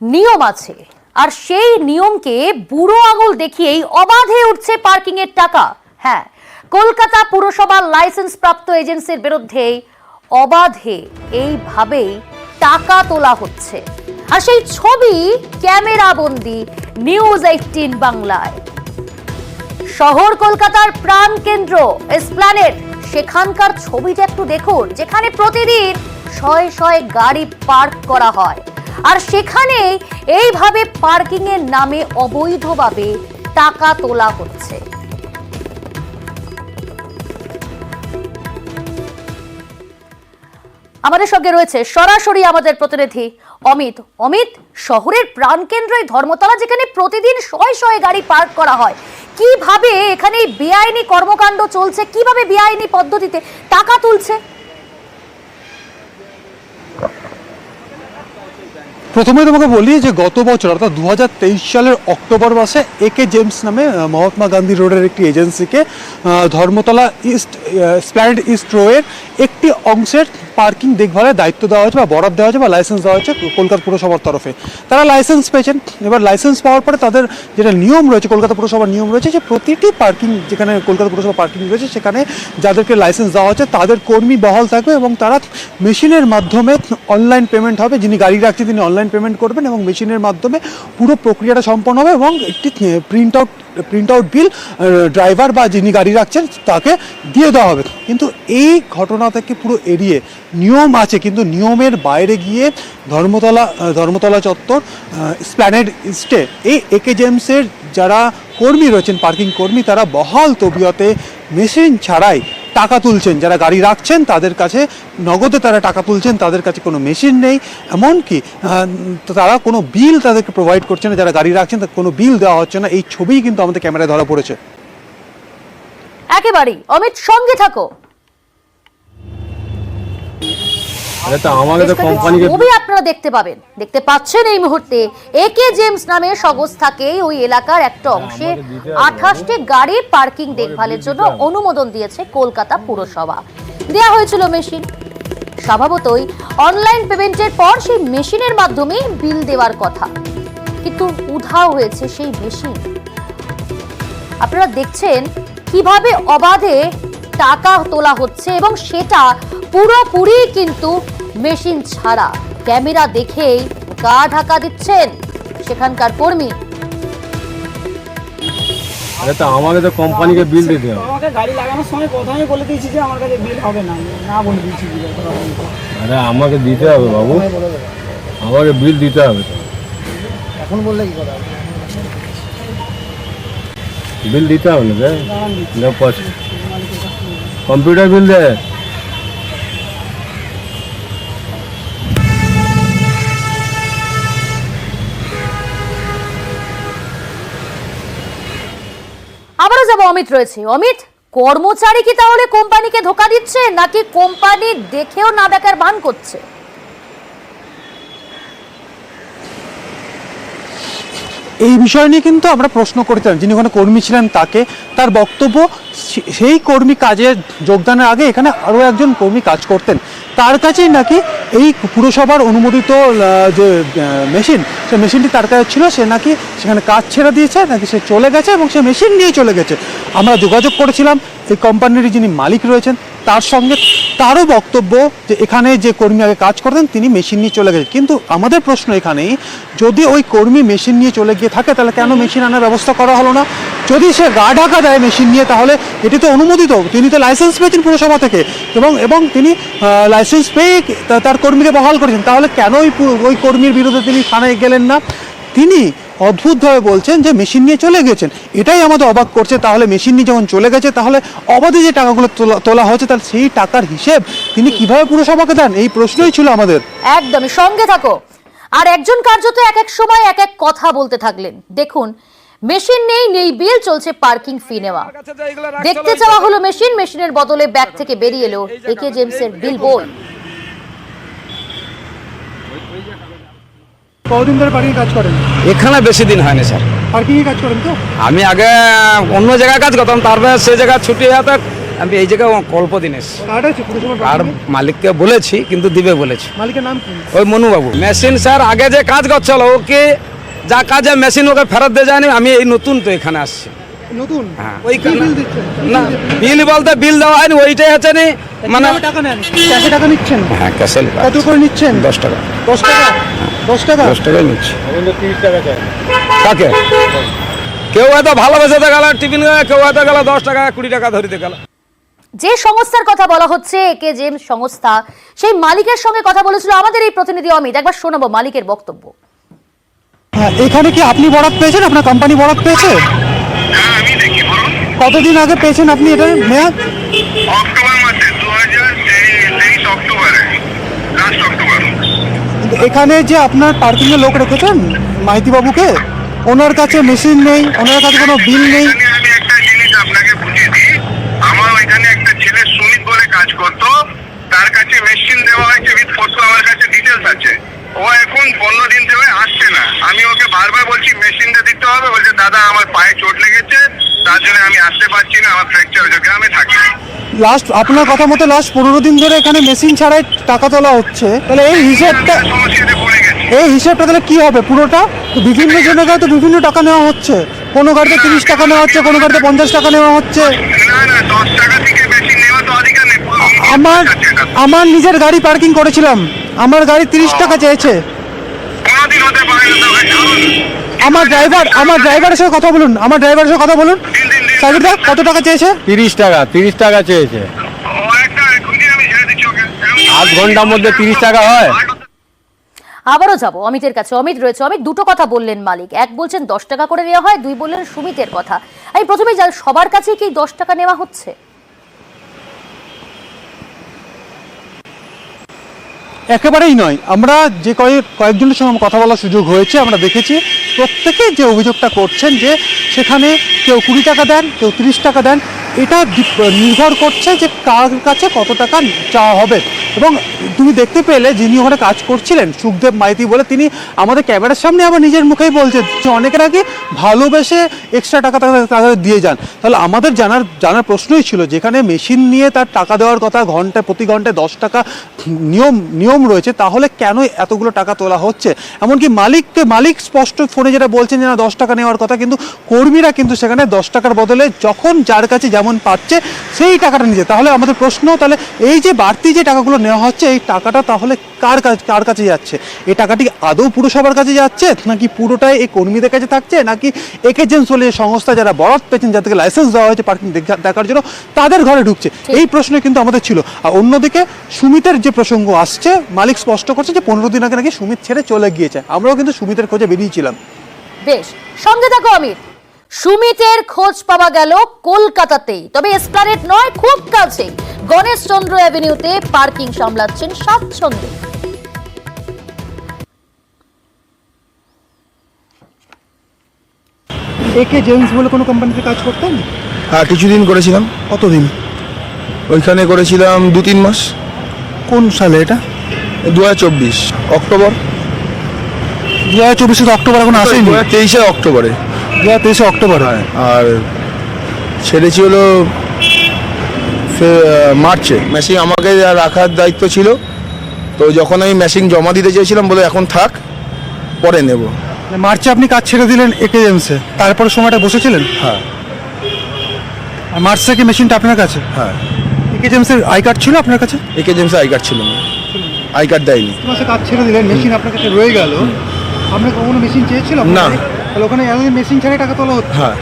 নিয়ম আছে, আর সেই নিয়মকে বুড়ো আঙুল দেখিয়েই অবাধে উঠছে পার্কিং এর টাকা। হ্যাঁ, কলকাতা পুরসভার লাইসেন্স প্রাপ্ত এজেন্সির বিরুদ্ধে অবাধে এইভাবেই টাকা তোলা হচ্ছে, আর সেই ছবি ক্যামেরা বন্দি নিউজ 18 বাংলায়। শহর কলকাতার প্রাণ কেন্দ্র এসপ্ল্যানেড, সেখানকার ছবিটা একটু দেখুন, যেখানে প্রতিদিন শয়ে শয়ে গাড়ি পার্ক করা হয়, আর সেখানে এইভাবে পার্কিং এর নামে অবৈধভাবে টাকা তোলা হচ্ছে। আমাদের সঙ্গে রয়েছে সরাসরি আমাদের প্রতিনিধি অমিত। অমিত, শহরের প্রাণকেন্দ্র ধর্মতলা, যেখানে প্রতিদিন শয়ে শয়ে গাড়ি পার্ক করা হয়, কিভাবে এখানে বেআইনি কর্মকাণ্ড চলছে, কিভাবে বেআইনি পদ্ধতিতে টাকা তুলছে? প্রথমে তোমাকে বলি যে গত বছর অর্থাৎ 2023 সালের অক্টোবর মাসে একে জেমস নামে মহাত্মা গান্ধী রোডের একটি এজেন্সিকে ধর্মতলা ইস্ট এসপ্ল্যানেড ইস্ট রোয়ের একটি অংশের পার্কিং দেখভালের দায়িত্ব দেওয়া হয়েছে বা বরাদ দেওয়া হয়েছে বা লাইসেন্স দেওয়া হয়েছে কলকাতা পুরসভার তরফে। তারা লাইসেন্স পেয়েছেন। এবার লাইসেন্স পাওয়ার পরে তাদের যেটা নিয়ম রয়েছে, কলকাতা পুরসভার নিয়ম রয়েছে যে প্রতিটি পার্কিং, যেখানে কলকাতা পুরসভা পার্কিং রয়েছে সেখানে যাদেরকে লাইসেন্স দেওয়া হচ্ছে তাদের কর্মী বহাল থাকবে এবং তারা মেশিনের মাধ্যমে অনলাইন পেমেন্ট হবে। যিনি গাড়ি রাখছেন তিনি অনলাইন পেমেন্ট করবেন এবং মেশিনের মাধ্যমে পুরো প্রক্রিয়াটা সম্পন্ন হবে এবং একটি প্রিন্ট আউট বিল ড্রাইভার বা যিনি গাড়ি রাখছেন তাকে দিয়ে দেওয়া হবে। কিন্তু এই ঘটনা থেকে পুরো এড়িয়ে নিয়ম আছে, কিন্তু নিয়মের বাইরে গিয়ে ধর্মতলা চত্বর এসপ্ল্যানেড ইস্টে এই একে জেমসের যারা কর্মী রয়েছেন, পার্কিং কর্মী, তারা বহাল তবিয়তে মেশিন ছাড়াই টাকা তুলছেন। যারা গাড়ি রাখছেন তাদের কাছে নগদে তারা টাকা তুলছেন, তাদের কাছে কোনো মেশিন নেই, এমনকি তারা কোনো বিল তাদেরকে প্রোভাইড করছে না। যারা গাড়ি রাখছেন তাদের কোনো বিল দেওয়া হচ্ছে না। এই ছবিই কিন্তু আমাদের ক্যামেরায় ধরা পড়েছে। একেবারেই অমিত, সঙ্গে থাকো। ছবি আপনারা দেখতে পাচ্ছেন এই মুহূর্তে একে জেমস নামে সংস্থাকে ওই এলাকার একটা অংশে 28টি গাড়ির পার্কিং দেখভালের জন্য অনুমোদন দিয়েছে কলকাতা পুরসভা। দেয়া হয়েছিল মেশিন। স্বভাবতই অনলাইন পেমেন্টের পর সেই মেশিনের মাধ্যমে বিল দেওয়ার কথা, কিন্তু উধাও হয়েছে সেই মেশিন। আপনারা দেখছেন কিভাবে অবাধে টাকা তোলা হচ্ছে এবং সেটা পুরোপুরি কিন্তু মেশিন ছাড়া। ক্যামেরা দেখেই গা ঢাকা দিচ্ছেন সেখানকার কর্মী। আরে তো আমাকে তো কোম্পানিকে বিল দিতে হবে। আমাকে গাড়ি লাগানোর সময় প্রথমেই বলে দিয়েছি যে আমার কাছে বিল হবে না, না বলে দিয়েছি। আরে আমাকে দিতে হবে বাবু, আমাকে বিল দিতে হবে। এখন বললে কি কথা? বিল দিতে হবে না রে, কম্পিউটার বিল দে। আবারও যাবো, অমিত রয়েছে। অমিত, কর্মচারী কি তাহলে কোম্পানিকে ধোকা দিচ্ছে, নাকি কোম্পানি দেখেও না দেখার ভান করছে? এই বিষয় নিয়ে কিন্তু আমরা প্রশ্ন করছিলাম যিনি ওখানে কর্মী ছিলেন তাকে। তার বক্তব্য, সেই কর্মী কাজে যোগদানের আগে এখানে আরও একজন কর্মী কাজ করতেন, তার কাছেই নাকি এই পুরসভার অনুমোদিত যে মেশিন, সে মেশিনটি তার কাছে ছিল। সে নাকি সেখানে কাজ ছেড়ে দিয়েছে, নাকি সে চলে গেছে এবং সে মেশিন নিয়ে চলে গেছে। আমরা যোগাযোগ করেছিলাম এই কোম্পানির যিনি মালিক রয়েছেন তার সঙ্গে। তারও বক্তব্য যে এখানে যে কর্মী আগে কাজ করতেন তিনি মেশিন নিয়ে চলে গেছেন। কিন্তু আমাদের প্রশ্ন এখানেই, যদি ওই কর্মী মেশিন নিয়ে চলে গিয়ে থাকে তাহলে কেন মেশিন আনার ব্যবস্থা করা হলো না? যদি সে গা ঢাকা দেয় মেশিন নিয়ে, তাহলে এটি তো অনুমোদিত, তিনি তো লাইসেন্স পেয়েছেন পুরসভা থেকে এবং তিনি লাইসেন্স পেয়ে তার কর্মীকে বহাল করেছেন, তাহলে কেন ওই কর্মীর বিরুদ্ধে তিনি থানায় গেলেন না? তিনি অদ্ভুতভাবে বলছেন যে মেশিন নিয়ে চলে গেছেন। এটাই আমাদের অবাক করছে। তাহলে মেশিন নিয়ে যখন চলে গেছে, তাহলে অবাধে যে টাকাগুলো তোলা হচ্ছে, তাহলে সেই টাকার হিসেব তিনি কিভাবে পুরসভাকে দেন? এই প্রশ্নই ছিল আমাদের। একদমই, সঙ্গে থাকো। আর একজন কার্যত এক এক সময় এক এক কথা বলতে থাকলেন। দেখুন, মেশিন নেই বিল, চলছে পার্কিং ফি নেওয়া। দেখতে চাওয়া হলো মেশিন, মেশিনের বদলে ব্যাগ থেকে বেরিয়ে এলো একে জেমসের বিল বই। কতদিন ধরে পার্কিং কাজ করেন? এখানে বেশি দিন হয়নি স্যার। পার্কিং কাজ করেন তো? আমি আগে অন্য জায়গায় কাজ করতাম, তারপরে সে জায়গায় ছুটি হতে আমি এই জায়গায় অল্প দিন এসেছি। কার্ড আছে পুরসভার আর মালিককে বলেছি, কিন্তু দিবে বলেছি। মালিকের নাম কি? ওই মনুবাবু। মেশিন স্যার আগে যে কাজ করছিল ওকে যা কাজে মেশিন ওকে ফেরত দিয়ে যায়নি, আমি এই নতুন তো এখানে আসছি। নতুন? হ্যাঁ ওই কি বিল দিচ্ছেন? না বিল বলতে বিল দেওয়া হয়নি, ওইটাই হচ্ছে নি মানে কিভাবে টাকা নেন? ক্যাশে টাকা নিচ্ছেন? হ্যাঁ ক্যাশে কত করে নিচ্ছেন? 10 টাকা। 10 টাকা? 10 টাকা? 10 টাকাই নিচ্ছি। কাকে কেউ হয়তো ভালোবেসে গেল টিফিন, কেউ হয়তো গেল 10 টাকা 20 টাকা ধরিতে গেল। যে সংস্থার কথা বলা হচ্ছে একে জেমস সংস্থা, সেই মালিকের সঙ্গে কথা বলেছিল আমাদের এই প্রতিনিধি অমিত। একবার শোনাবো মালিকের বক্তব্য। হ্যাঁ, এখানে কি আপনি বরাদ পেয়েছেন? আপনার কোম্পানি বরাদ পেয়েছে? আমি দেখি বলুন। কতদিন আগে পেয়েছেন আপনি এটার মেয়াদ? অক্টোবর মাসে 2023 অক্টোবরে, লাস্ট অক্টোবর। এখানে যে আপনার পার্কিং এর লোক রেখেছেন মাইতি বাবুকে, ওনার কাছে মেশিন নেই, ওনার কাছে কোনো বিল নেই। এখানে আমি একটা জিনিস আপনাকে বুঝিয়ে দিই। আমার ওইখানে একটা ছেলে সুমিত বলে কাজ করতো, তার কাছে মেশিন দেওয়া হয়েছে উইথ ফটো, আমার কাছে ডিটেলস আছে। ও এখন 15 দিন ধরে আসছে না। আমি ওকে বারবার বলছি মেশিনটা দিতে হবে, বলছে দাদা আমার পায়ে চোট লেগেছে, তার জন্য আমি আসতে পারছি না, আমার ফ্র্যাকচার হয়েছে, গ্রামে থাকি। লাস্ট আপনার কথা মতো লাস্ট 15 দিন ধরে এখানে মেশিন ছাড়াই টাকা তোলা হচ্ছে, তাহলে এই হিসাবটা, সমস্যাতে পড়ে গেছি। এই হিসাবটা তাহলে কি হবে পুরোটা? তো বিভিন্ন জনের তো বিভিন্ন টাকা নেওয়া হচ্ছে, কোনো গাড়িতে 30 টাকা নেওয়া হচ্ছে, কোনো গাড়িতে 50 টাকা নেওয়া হচ্ছে। না না, 10 টাকা থেকে বেশি নেওয়া তো অধিকার নেই। আমার নিজের গাড়ি পার্কিং করেছিলাম, আমার গাড়ি 30 টাকা চেয়েছে। কোনোদিন হতে পারে না তো ভাই, জানুন। আমার ড্রাইভারের সঙ্গে কথা বলুন, আমার ড্রাইভারের সঙ্গে কথা বলুন। সাইকেল দা কত টাকা চেয়েছে? 30 টাকা, 30 টাকা চেয়েছে। ও একটা এখনই আমি ছেড়ে দিচ্ছি ওকে। আধ ঘন্টার মধ্যে 30 টাকা হয়? আবারও যাব অমিতের কাছে। অমিত রয়েছে। অমিত, দুটো কথা বললেন মালিক। এক বলছেন 10 টাকা করে নেওয়া হয়, দুই বললেন সুমিতের কথা। আমি প্রথমেই জানি সবার কাছে কি 10 টাকা নেওয়া হচ্ছে? একেবারেই নয়। আমরা যে কয়েকজনের সঙ্গে কথা বলার সুযোগ হয়েছে, আমরা দেখেছি প্রত্যেকে যে অভিযোগটা করছেন যে সেখানে কেউ 20 টাকা দেন, কেউ 30 টাকা দেন। এটা নির্ভর করছে যে কার কাছে কত টাকা চাওয়া হবে। এবং তুমি দেখতে পেলে যিনি ওখানে কাজ করছিলেন সুখদেব মাইতি বলে, তিনি আমাদের ক্যামেরার সামনে আবার নিজের মুখেই বলছে যে অনেকের আগে ভালোবেসে এক্সট্রা টাকা তাদের দিয়ে যান। তাহলে আমাদের জানার প্রশ্নই ছিল, যেখানে মেশিন নিয়ে তার টাকা দেওয়ার কথা, প্রতি ঘন্টায় 10 টাকা নিয়ম রয়েছে, তাহলে কেন এতগুলো টাকা তোলা হচ্ছে? এমনকি মালিক স্পষ্ট ফোনে যেটা বলছেন যে না 10 টাকা নেওয়ার কথা, কিন্তু কর্মীরা কিন্তু সেখানে 10 টাকার বদলে যখন যার কাছে যেমন পাচ্ছে সেই টাকাটা নিচ্ছে। তাহলে আমাদের প্রশ্ন, তাহলে এই যে বাড়তি যে টাকাগুলো নেওয়া হচ্ছে, এই টাকাটা তাহলে কার কাছে যাচ্ছে? এই টাকাটি আদৌ পুরসভার কাছে যাচ্ছে, নাকি পুরোটাই এই কর্মীদের কাছে থাকছে, নাকি একে জেমস বলে সংস্থা যারা বরাদ পেয়েছেন, যাদেরকে লাইসেন্স দেওয়া হয়েছে পার্কিং দেখার জন্য, তাদের ঘরে ঢুকছে? এই প্রশ্ন কিন্তু আমাদের ছিল। আর অন্যদিকে সুমিতের যে প্রসঙ্গ আসছে, মালিক স্পষ্ট করছে যে 15 দিন আগে নাকি সুমিত ছেড়ে চলে গিয়েছে। আমরাও কিন্তু সুমিতের খোঁজে বেরিয়েছিলাম। বেশ, সঙ্গে থাকো অমিত। সুমিতের খোঁজ পাওয়া গেল কলকাতাতেই, তবে এসপ্লানেড নয়, খুব কাছে গণেশচন্দ্র অ্যাভিনিউতে পার্কিং সামলাচ্ছেন স্বাচ্ছন্দ্যে। একে জেমস বলে কোনো কোম্পানিতে কাজ করতেন? হ্যাঁ কিছুদিন করেছিলাম। কতদিন? ওইখানে করেছিলাম 2-3 মাস। কোন সালে এটা? 2024 অক্টোবর। 2024 অক্টোবর এখন আসেনি? 2023 অক্টোবরে। 2023 অক্টোবর। হ্যাঁ, আর ছেড়েছি হলো মার্চে। মেশিন আমাকে রাখার দায়িত্ব ছিল, তো যখন আমি মেশিন জমা দিতে চেয়েছিলাম বলে এখন থাক, পরে নেব। মার্চে আপনি কাজ ছেড়ে দিলেন একে জেমসে, তারপরে সময়টা বসেছিলেন? হ্যাঁ। আর মার্চ থেকে মেশিনটা আপনার কাছে? হ্যাঁ। একে জেমসের আই কার্ড ছিল আপনার কাছে? একে জেমসে আই কার্ড ছিল না, আই কার্ড দেয়নি। মাসে কাজ ছেড়ে দিলেন, মেশিন আপনার কাছে রয়ে গেল, আপনার কখনো মেশিন চেয়েছিল? না। তাহলে ওখানে মেশিন ছাড়াই টাকা তোলা হচ্ছে? হ্যাঁ।